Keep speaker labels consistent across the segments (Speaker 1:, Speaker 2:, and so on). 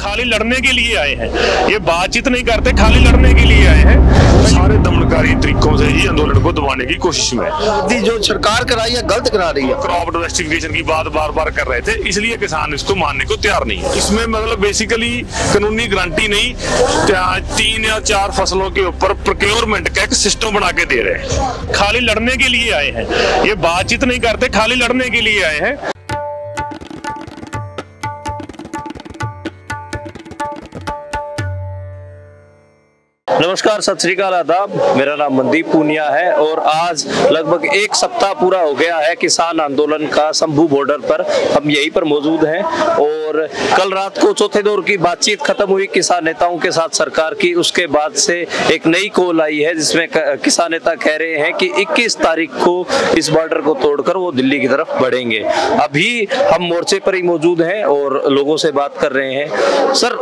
Speaker 1: खाली लड़ने के लिए आए हैं, ये बातचीत नहीं करते, खाली लड़ने के लिए आए हैं। सारे दमनकारी तरीकों से ही आंदोलन को दबाने की कोशिश में
Speaker 2: जो सरकार कराई है गलत करा रही है।
Speaker 1: क्रॉप डिवर्सिफिकेशन की बात बार बार कर रहे थे, इसलिए किसान इसको मानने को तैयार नहीं है। इसमें मतलब बेसिकली कानूनी गारंटी नहीं, 3 या 4 फसलों के ऊपर प्रोक्योरमेंट का एक सिस्टम बना के दे रहे हैं। खाली लड़ने के लिए आए हैं, ये बातचीत नहीं करते, खाली लड़ने के लिए आए हैं।
Speaker 3: नमस्कार, सत श्री अकाल, आदाब। मेरा नाम मनदीप पूनिया है और आज लगभग 1 सप्ताह पूरा हो गया है किसान आंदोलन का। शंभू बॉर्डर पर हम यहीं पर मौजूद हैं और कल रात को चौथे दौर की बातचीत खत्म हुई किसान नेताओं के साथ सरकार की। उसके बाद से एक नई कॉल आई है जिसमें किसान नेता कह रहे हैं कि 21 तारीख को इस बॉर्डर को तोड़कर वो दिल्ली की तरफ बढ़ेंगे। अभी हम मोर्चे पर ही मौजूद हैं और लोगों से बात कर रहे हैं। सर,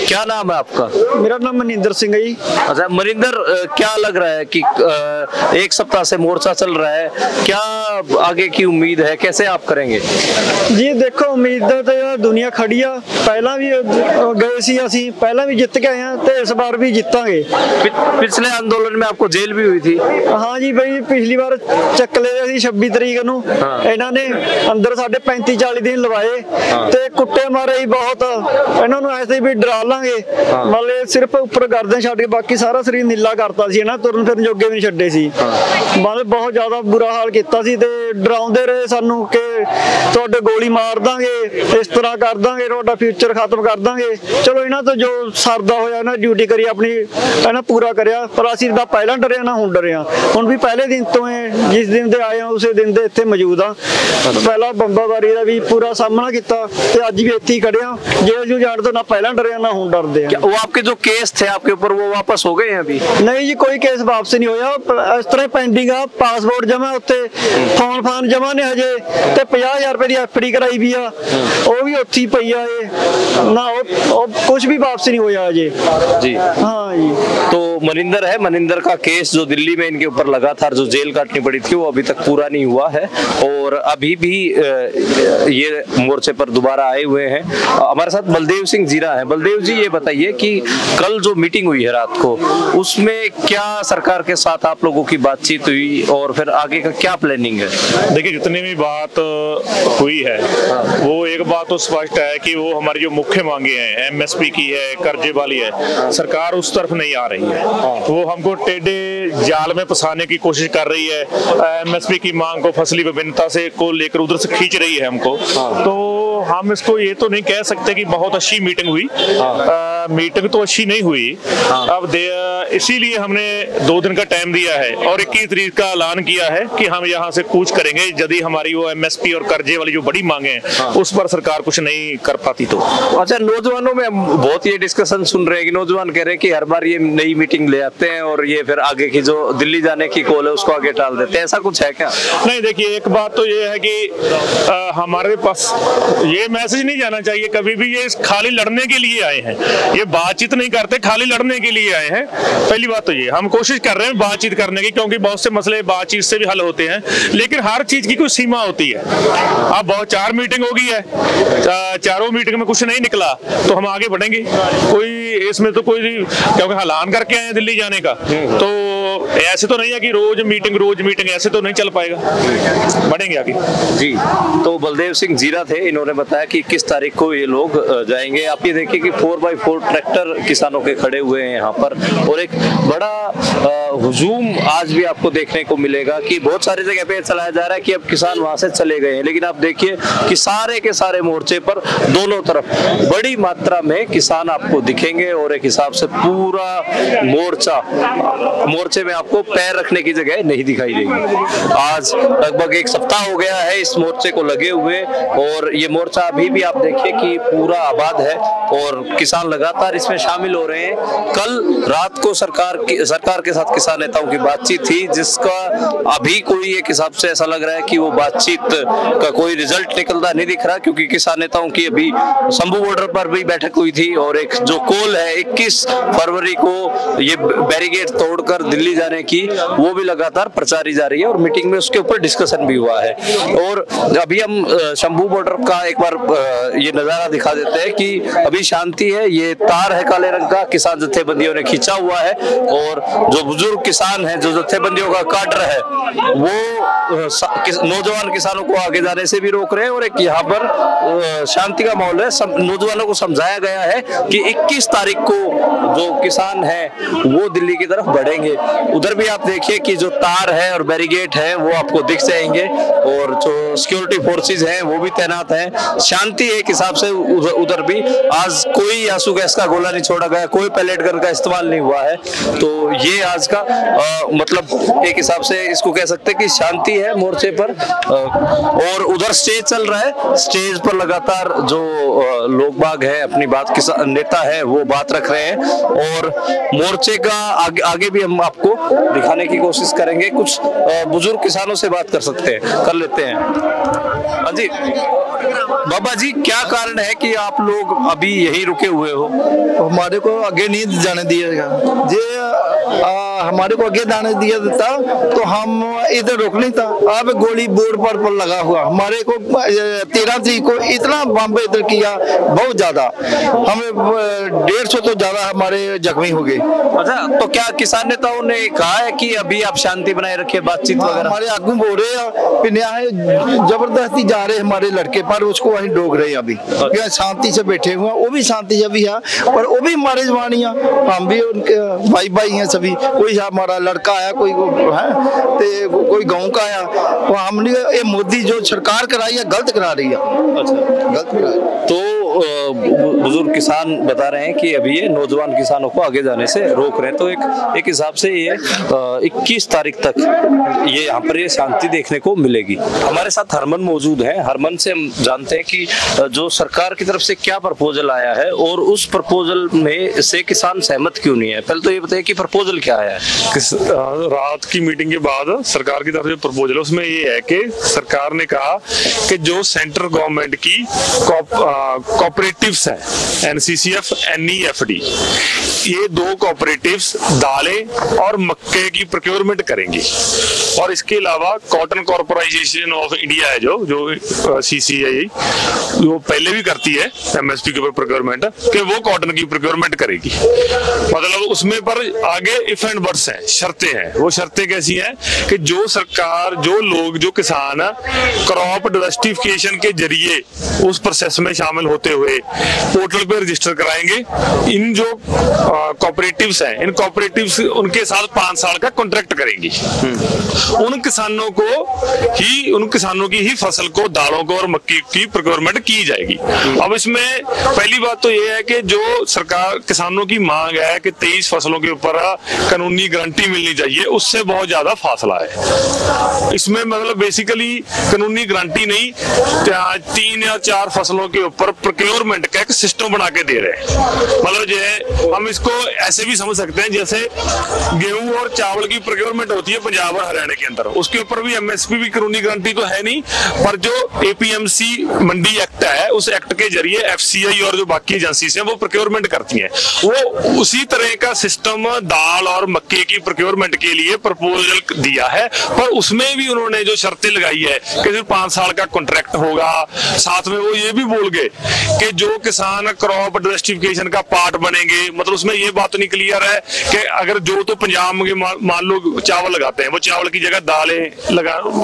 Speaker 3: क्या नाम है आपका?
Speaker 2: मेरा नाम मनिंदर सिंह है।
Speaker 3: अच्छा मनिंदर, क्या लग रहा है कि 1 सप्ताह से मोर्चा चल रहा है, क्या आगे की उम्मीद है, कैसे आप करेंगे?
Speaker 2: जी देखो, उम्मीद तो दुनिया खड़ी आ, पहला भी गए सी ਅਸੀਂ पहला भी जित के आए हैं तो इस बार भी जीतांगे।
Speaker 3: पिछले आंदोलन में आपको जेल भी हुई थी?
Speaker 2: हाँ जी भाई, पिछली बार ਚੱਕ ਲਿਆ ਸੀ 26 ਤਰੀਕ ਨੂੰ। ਇਹਨਾਂ ਨੇ ਅੰਦਰ ਸਾਡੇ 35-40 ਦਿਨ ਲਵਾਏ ਤੇ ਕੁੱਟੇ ਮਾਰੇ ਹੀ ਬਹੁਤ। ਇਹਨਾਂ ਨੂੰ ਐਸੇ ਵੀ ਡਰਾ ਲਾਂਗੇ, ਮਤਲਬ ਸਿਰਫ ਉੱਪਰ ਗਰਦਨ ਛੱਡ ਕੇ ਬਾਕੀ ਸਾਰਾ ਸਰੀਰ ਨੀਲਾ ਕਰਤਾ ਸੀ। ਇਹਨਾਂ ਤੁਰਨ ਫਿਰਨ ਜੋਗੇ ਵੀ ਨਹੀਂ ਛੱਡੇ ਸੀ। ਮਤਲਬ ਬਹੁਤ ਜ਼ਿਆਦਾ ਬੁਰਾ ਹਾਲ ਕੀਤਾ ਸੀ ਤੇ ਡਰਾਉਂਦੇ ਰਹੇ ਸਾਨੂੰ ਕਿ ਤੁਹਾਡੇ ਗੋਲੀ ਮਾਰ ਦਾਂਗੇ, ਇਸ ਤਰ੍ਹਾਂ ਕਰ ਦਾਂਗੇ, ਤੁਹਾਡਾ ਫਿਊਚਰ ਖਤਮ ਕਰ ਦਾਂਗੇ। ਚਲੋ ਇਹਨਾਂ ਤੋਂ ਜੋ ਸਰਦਾ ਹੋਇਆ ਇਹਨਾਂ ਡਿਊਟੀ ਕਰੀ ਆਪਣੀ, ਇਹਨਾਂ ਪੂਰਾ ਕਰਿਆ। ਪਰ ਅਸੀਂ ਤਾਂ ਪਹਿਲਾਂ ਡਰਿਆ ਨਾ ਹੁਣ ਡਰਿਆ। ਹੁਣ ਵੀ ਪਹਿਲੇ ਦਿਨ ਤੋਂ ਜਿਸ ਦਿਨ ਦੇ ਆਏ ਆ ਉਸੇ ਦਿਨ ਦੇ ਇੱਥੇ ਮੌਜੂਦ ਆ। ਪਹਿਲਾਂ ਬੰਬਾਬਾਰੀ ਦਾ ਵੀ ਪੂਰਾ ਸਾਹਮਣਾ ਕੀਤਾ ਤੇ ਅੱਜ ਵੀ ਇੱਥੇ ਹੀ ਖੜੇ ਆ। ਜੇਲ੍ਹ ਜੂ ਜਾਣ ਤੋਂ ਨਾ ਪਹਿਲਾਂ ਡਰਿਆ ਨਾ ਹੁਣ ਡਰਦੇ ਆ।
Speaker 3: वो आपके जो केस थे आपके ऊपर वो वापस हो गए हैं अभी?
Speaker 2: नहीं जी, कोई केस वापस नहीं होया। इस तरह पेंडिंग आ। पासपोर्ट जमा उत्ते, फोन फान जमा ने हजे ते 50,000 रुपए दी एफडी कराई भी आ, वो भी उत्थे ही पई आ। ना वो कुछ भी वापस नहीं होया अजे
Speaker 3: जी।
Speaker 2: हाँ जी।
Speaker 3: तो मनिंदर है, मनिंदर का केस जो दिल्ली में इनके ऊपर लगा था, जो जेल काटनी पड़ी थी, वो अभी तक पूरा नहीं हुआ है और अभी भी ये मोर्चे पर दोबारा आए हुए हैं। हमारे साथ बलदेव सिंह जीरा है। बलदेव जी, ये बताइए कि कल जो मीटिंग हुई है रात को, उसमें क्या सरकार के साथ आप लोगों की बातचीत हुई और फिर आगे का क्या प्लानिंग है?
Speaker 1: देखिए, जितनी भी बात हुई है वो एक बात तो स्पष्ट है कि वो हमारी जो मुख्य मांगे हैं, एमएसपी की है, कर्जे वाली है, सरकार उस तरफ नहीं आ रही है। वो हमको टेढ़े जाल में फंसाने की कोशिश कर रही है। एमएसपी की मांग को फसली विभिन्नता से को लेकर उधर से खींच रही है हमको। तो हम इसको ये तो नहीं कह सकते कि बहुत अच्छी मीटिंग हुई। मीटिंग तो अच्छी नहीं हुई। अब इसीलिए हमने 2 दिन का टाइम दिया है और 21 तारीख का ऐलान किया है कि हम यहाँ से कूच करेंगे यदि हमारी वो एमएसपी और कर्जे वाली जो बड़ी मांगे हैं उस पर सरकार कुछ नहीं कर पाती तो।
Speaker 3: अच्छा, नौजवानों में बहुत ये डिस्कशन सुन रहे हैं कि नौजवान कह रहे हैं कि हर बार ये नई मीटिंग ले आते हैं और ये फिर आगे की जो दिल्ली जाने की कॉल है उसको आगे टाल देते हैं, ऐसा कुछ है क्या?
Speaker 1: नहीं, देखिए, एक बात तो ये है कि हमारे पास ये मैसेज नहीं जाना चाहिए कभी भी ये खाली लड़ने के लिए आए हैं, ये बातचीत नहीं करते, खाली लड़ने के लिए आए हैं। पहली बात तो ये हम कोशिश कर रहे हैं बातचीत करने की, क्योंकि बहुत से मसले बातचीत से भी हल होते हैं, लेकिन हर चीज की कोई सीमा होती है। अब बहुत 4 मीटिंग हो गई है, चारों मीटिंग में कुछ नहीं निकला तो हम आगे बढ़ेंगे। कोई इसमें तो कोई, क्योंकि ऐलान करके आए हैं दिल्ली जाने का, तो ऐसे तो नहीं है कि रोज मीटिंग, ऐसे तो नहीं चल पाएगा, बढ़ेंगे आगे
Speaker 3: जी। तो बलदेव सिंह जीरा थे, इन्होंने बताया कि 21 तारीख को ये लोग जाएंगे। आप ये देखिए कि 4x4 ट्रैक्टर किसानों के खड़े हुए हैं यहाँ पर और एक बड़ा हुजूम आज भी आपको देखने को मिलेगा कि बहुत सारी जगह पे चलाया जा रहा है कि अब किसान वहां से चले गए हैं, लेकिन आप देखिए कि सारे के सारे मोर्चे पर दोनों तरफ बड़ी मात्रा में किसान आपको दिखेंगे और एक हिसाब से पूरा मोर्चे में आपको पैर रखने की जगह नहीं दिखाई देगी। आज लगभग 1 सप्ताह हो गया है इस मोर्चे को लगे हुए और ये मोर्चा अभी भी आप देखिए कि पूरा आबाद है और किसान लगातार इसमें शामिल हो रहे हैं। कल रात को सरकार के साथ किसान नेताओं की बातचीत थी, जिसका अभी कोई एक हिसाब से ऐसा लग रहा है कि वो बातचीत का कोई रिजल्ट निकलता नहीं दिख रहा, क्योंकि किसान नेताओं की अभी शंभू बॉर्डर पर भी बैठक हुई थी और एक जो कॉल है 21 फरवरी को ये बैरिकेड तोड़कर दिल्ली दिल्ली जाने की वो भी लगातार प्रचारी जा रही है और मीटिंग में उसके ऊपर डिस्कशन भी हुआ है। और अभी हम शंभू बॉर्डर का एक बार ये नजारा दिखा देते हैं कि अभी शांति है। ये तार है काले रंग का, किसान जत्थेबंदियों ने खींचा हुआ है और जो बुजुर्ग किसान हैं जो जत्थेबंदियों का काडर है वो नौजवान किसानों को आगे जाने से भी रोक रहे हैं। और एक यहाँ पर शांति का माहौल है। नौजवानों को समझाया गया है कि 21 तारीख को जो किसान है वो दिल्ली की तरफ बढ़ेंगे। उधर भी आप देखिए कि जो तार है और बैरिकेड है वो आपको दिख जाएंगे और जो सिक्योरिटी फोर्सेस हैं वो भी तैनात हैं। शांति एक हिसाब से उधर भी। आज कोई आंसू गैस का गोला नहीं छोड़ा गया, कोई पैलेट गन का इस्तेमाल नहीं हुआ है। तो ये आज का मतलब एक हिसाब से इसको कह सकते हैं कि शांति है मोर्चे पर। और उधर स्टेज चल रहा है, स्टेज पर लगातार जो लोग बाग है अपनी बात, किसान नेता है वो बात रख रहे हैं। और मोर्चे का आगे भी हम आपको दिखाने की कोशिश करेंगे। कुछ बुजुर्ग किसानों से बात कर लेते हैं। हाँ जी बाबा जी, क्या कारण है कि आप लोग अभी यहीं रुके हुए हो?
Speaker 4: हमारे को आगे नहीं जाने दिया हमारे को आगे जाने दिया देता तो हम इधर रुक नहीं था। अब गोली बोर्ड पर लगा हुआ हमारे को 13 तारीख को इतना बम इधर किया, बहुत ज्यादा हमें 150 तो ज्यादा हमारे जख्मी हो गए।
Speaker 3: अच्छा, तो क्या किसान नेताओं ने कहा है कि अभी आप शांति बनाए रखिए, बातचीत वगैरह?
Speaker 4: हमारे आगू बोल रहे हैं जबरदस्ती जा रहे हमारे लड़के पर, उसको वहीं डोग रहे हैं। अभी शांति से बैठे हुए वो भी शांति से भी है पर वो भी हमारे जवानियां, हम भी उनके भाई भाई हैं सभी। कोई हमारा लड़का आया, कोई है तो कोई गाँव का आया। तो हमने ये मोदी जो सरकार कराई है गलत करा रही है।
Speaker 3: अच्छा,
Speaker 4: गलत करा रही है।
Speaker 3: तो बुजुर्ग किसान बता रहे हैं कि अभी ये नौजवान किसानों को आगे जाने से रोक रहे हैं। तो एक हिसाब से ये 21 तारीख तक ये यहाँ पर ये शांति देखने को मिलेगी। हमारे साथ हरमन मौजूद है। हरमन से हम जानते हैं कि जो सरकार की तरफ से क्या प्रपोजल आया है और उस प्रपोजल में से किसान सहमत क्यों नहीं है। पहले तो ये बताइए कि प्रपोजल क्या आया है।
Speaker 1: रात की मीटिंग के बाद सरकार की तरफ से प्रपोजल है, उसमें ये है कि सरकार ने कहा कि जो सेंट्रल गवर्नमेंट की कोऑपरेटिव्स है, NCCF, NEFD, ये 2 कोऑपरेटिव्स दालें और मक्के की प्रोक्योरमेंट करेंगी। और इसके अलावा कॉटन कॉर्पोरेशन ऑफ इंडिया है जो CCI जो पहले भी करती है MSP के ऊपर प्रोक्योरमेंट, कि वो कॉटन की प्रोक्योरमेंट करेगी। मतलब उसमें पर आगे इफ एंड बट्स हैं, शर्तें हैं। वो शर्तें कैसी हैं कि जो सरकार, जो लोग, जो किसान क्रॉप डाइवर्सिफिकेशन के जरिए उस प्रोसेस में शामिल होते हुए पोर्टल पे रजिस्टर कराएंगे, इन जो कोऑपरेटिव्स हैं, इन कोऑपरेटिव्स उनके साथ 5 साल का कॉन्ट्रैक्ट करेंगी। उन किसानों की ही फसल को, दालों को और मक्की की प्रोक्योरमेंट की जाएगी। अब इसमें पहली बात तो ये है कि जो सरकार किसानों की मांग है कि 23 फसलों के ऊपर कानूनी गारंटी मिलनी चाहिए, उससे बहुत ज्यादा फासला है। इसमें मतलब बेसिकली कानूनी गारंटी नहीं, 3 या 4 फसलों के ऊपर प्रोक्योरमेंट का एक सिस्टम बना के दे रहे हैं। मतलब जो है हम इसको ऐसे भी समझ सकते हैं जैसे गेहूं और चावल की प्रोक्योरमेंट होती है पंजाब और हरियाणा के अंदर, उसके ऊपर भी MSP भी कानूनी गारंटी तो है नहीं, पर जो APMC मंडी एक्ट है उस एक्ट के जरिए FCI और जो बाकी एजेंसीज हैं वो प्रोक्योरमेंट करती हैं। वो उसी तरह का सिस्टम दाल और मक्के की प्रोक्योरमेंट के लिए प्रपोजल दिया है, पर उसमें भी उन्होंने जो शर्तें लगाई है कि सिर्फ 5 साल का कॉन्ट्रैक्ट होगा। साथ में वो ये भी बोल गए कि जो किसान क्रॉप डाइवर्सिफिकेशन का पार्ट बनेंगे। मतलब उसमें ये बात नहीं क्लियर है कि अगर जो तो पंजाब में मान लो चावल लगाते हैं, वो चावल की जगह दालें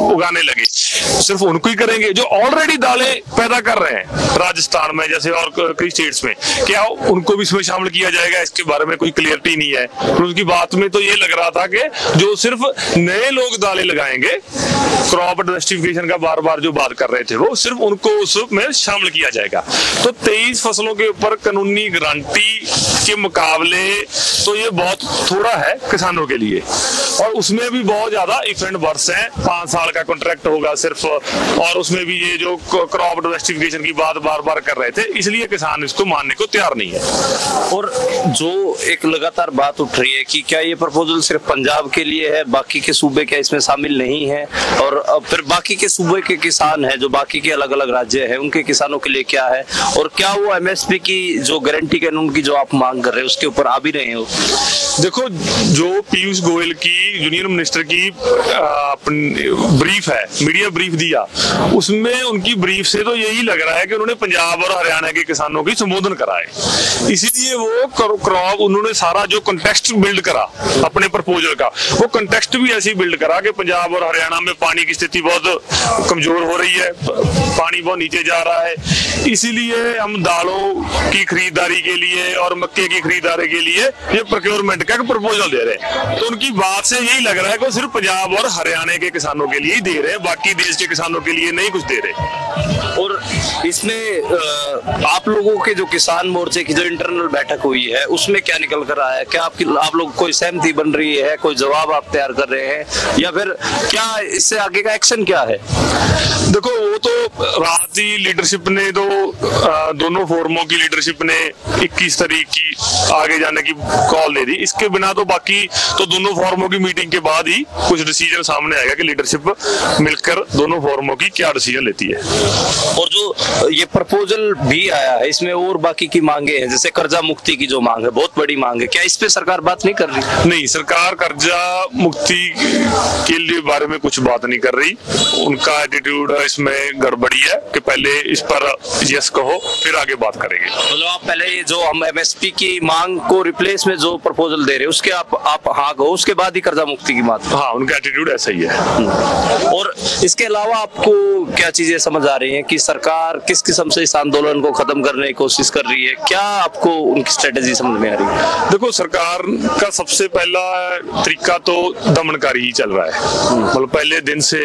Speaker 1: उगाने लगे, सिर्फ उनको ही करेंगे। जो ऑलरेडी दालें पैदा कर रहे हैं राजस्थान में जैसे और कई स्टेट्स में, क्या उनको भी इसमें शामिल किया जाएगा, इसके बारे में कोई क्लियरिटी नहीं है। तो उनकी बात में तो ये लग रहा था कि जो सिर्फ नए लोग दालें लगाएंगे, क्रॉप डाइवर्सिफिकेशन का बार बार जो बात कर रहे थे, वो सिर्फ उनको उसमें शामिल किया जाएगा। तो 23 फसलों के ऊपर कानूनी गारंटी के मुकाबले तो ये बहुत थोड़ा है किसानों के लिए, और उसमें भी बहुत ज्यादा इफ एंड बट्स हैं। 5 साल का कॉन्ट्रैक्ट होगा सिर्फ, और उसमें भी ये जो क्रॉप डाइवर्सिफिकेशन की बात बार बार कर रहे थे, इसलिए किसान इसको मानने को तैयार नहीं है।
Speaker 3: और जो एक लगातार बात उठ रही है कि क्या ये प्रपोजल सिर्फ पंजाब के लिए है, बाकी के सूबे क्या इसमें शामिल नहीं है, और फिर बाकी के सूबे के किसान हैं जो बाकी के अलग अलग राज्य हैं उनके किसानों के लिए क्या है, और क्या वो MSP की जो गारंटी कानून की जो आप मांग कर रहे हैं उसके ऊपर आ भी रहे हो?
Speaker 1: देखो, जो पीयूष गोयल की यूनियन मिनिस्टर की ब्रीफ है, मीडिया ब्रीफ दिया, उसमें उनकी ब्रीफ से तो यही लग रहा है कि उन्होंने पंजाब और हरियाणा के किसानों की संबोधन करा है। इसीलिए वो क्रॉप उन्होंने सारा जो कंटेक्स्ट बिल्ड करा अपने प्रपोजल का, वो कंटेक्स्ट भी ऐसे बिल्ड करा कि पंजाब और हरियाणा में पानी की स्थिति बहुत कमजोर हो रही है, पानी बहुत नीचे जा रहा है, इसीलिए हम दालों की खरीदारी के लिए और मक्के की खरीदारी के लिए ये प्रोक्योरमेंट का प्रपोजल दे रहे हैं। तो उनकी बात से यही लग रहा है कि सिर्फ पंजाब और हरियाणा के किसानों के लिए ही दे रहे हैं, बाकी देश के किसानों के लिए नहीं कुछ दे रहे।
Speaker 3: और इसमें आप लोगों के जो किसान मोर्चे की जो इंटरनल बैठक हुई है उसमें क्या निकल कर आया है? क्या आप लोग कोई सहमति बन रही है, कोई जवाब आप तैयार कर रहे हैं, या फिर क्या इससे आगे का एक्शन क्या है?
Speaker 1: देखो, वो तो रात ही लीडरशिप ने तो दोनों फोरमों की लीडरशिप ने 21 तारीख की आगे जाने की कॉल दे दी। इसके बिना तो बाकी तो दोनों फोरमों की मीटिंग के बाद ही कुछ डिसीजन सामने आएगा कि लीडरशिप मिलकर दोनों फोरमों की क्या डिसीजन लेती है।
Speaker 3: और जो ये प्रपोजल भी आया है इसमें और बाकी की मांगे हैं, जैसे कर्जा मुक्ति की जो मांग है, बहुत बड़ी मांग है, क्या इस पे सरकार बात नहीं कर रही?
Speaker 1: नहीं, सरकार कर्जा मुक्ति के लिए बारे में कुछ बात नहीं कर रही। उनका एटीट्यूड इसमें गड़बड़ी है कि पहले इस पर यस कहो फिर आगे बात करेंगे।
Speaker 3: मतलब आप पहले ये जो हम एमएसपी की मांग को रिप्लेस में जो प्रपोजल दे रहे हैं उसके आप हाँ कहो, उसके बाद ही कर्जा मुक्ति की बात।
Speaker 1: हाँ, उनका एटीट्यूड ऐसा ही है।
Speaker 3: और इसके अलावा आपको क्या चीजें समझ आ रही हैं कि सरकार किस किस्म से इस आंदोलन को खत्म करने की कोशिश कर रही है? क्या आपको उनकी स्ट्रेटेजी समझ में आ रही है?
Speaker 1: देखो, सरकार का सबसे पहला तरीका तो दमनकारी ही चल रहा है। मतलब पहले दिन से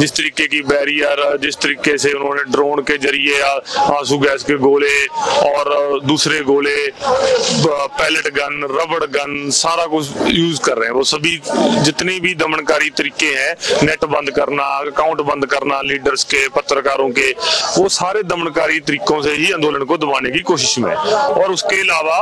Speaker 1: जिस तरीके की बैरियर, जिस तरीके से उन्होंने ड्रोन के जरिए आंसू गैस के गोले और दूसरे गोले, पैलेट गन, रबड़ गन, सारा कुछ यूज कर रहे हैं। वो सभी जितने भी दमनकारी तरीके हैं, नेट बंद करना, अकाउंट बंद करना लीडर्स के, पत्रकारों के, वो सारे दमनकारी तरीकों से ही आंदोलन को दबाने की कोशिश में है। और उसके अलावा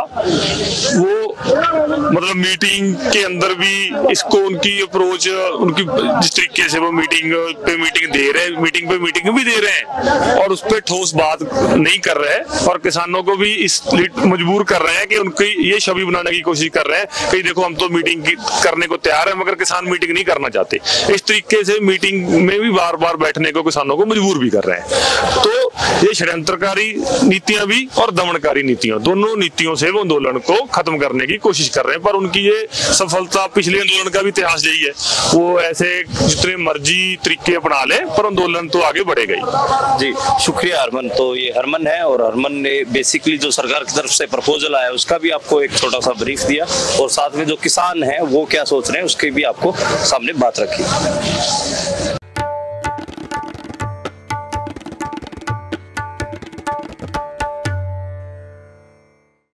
Speaker 1: वो मतलब मीटिंग के अंदर भी इसको उनकी अप्रोच, उनकी जिस तरीके से वो मीटिंग पे मीटिंग दे रहे हैं, मीटिंग पे मीटिंग भी दे रहे हैं और उस पर ठोस बात नहीं कर रहे हैं और किसानों को भी इस मजबूर कर रहे हैं कि उनकी ये छवि बनाने की कोशिश कर रहे हैं कि देखो हम तो मीटिंग करने को तैयार है मगर किसान मीटिंग नहीं करना चाहते। इस तरीके से मीटिंग में भी बार बार बैठने को किसानों को मजबूर भी कर रहे हैं। तो ये षड्यंत्रकारी नीतियां भी और दमनकारी नीतियां, दोनों नीतियों से वो आंदोलन को खत्म करने की कोशिश कर रहे हैं। पर उनकी ये सफलता पिछले आंदोलन का भी इतिहास यही है, वो ऐसे जितने मर्जी तरीके अपना ले पर आंदोलन तो आगे बढ़ेगा ही।
Speaker 3: जी शुक्रिया हरमन। तो ये हरमन है और हरमन ने बेसिकली जो सरकार की तरफ से प्रपोजल आया उसका भी आपको एक छोटा सा ब्रीफ दिया और साथ में जो किसान है वो क्या सोच रहे हैं उसकी भी आपको सामने बात रखी।